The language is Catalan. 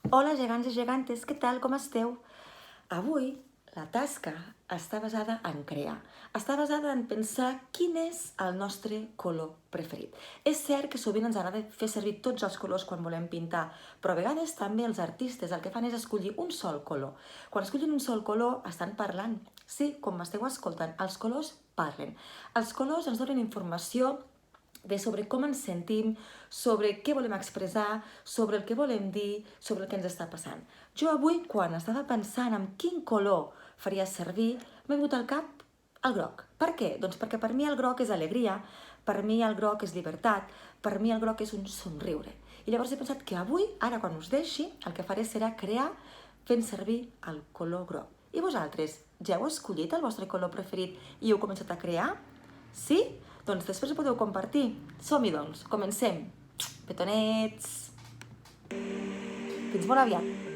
Hola gegants i gegantes, què tal, com esteu? Avui la tasca està basada en crear, està basada en pensar quin és el nostre color preferit. És cert que sovint ens agrada fer servir tots els colors quan volem pintar, però a vegades també els artistes el que fan és escollir un sol color. Quan escollen un sol color estan parlant. Sí, com m'esteu escoltant, els colors parlen. Els colors ens donen informació sobre com ens sentim, sobre què volem expressar, sobre el que volem dir, sobre el que ens està passant. Jo avui, quan estava pensant en quin color faria servir, m'ha vingut al cap el groc. Per què? Doncs perquè per mi el groc és alegria, per mi el groc és llibertat, per mi el groc és un somriure. I llavors he pensat que avui, ara quan us deixi, el que faré serà crear fent servir el color groc. I vosaltres, ja heu escollit el vostre color preferit i heu començat a crear? Sí? Doncs després ho podeu compartir. Som-hi, doncs. Comencem. Petonets. Fins molt aviat.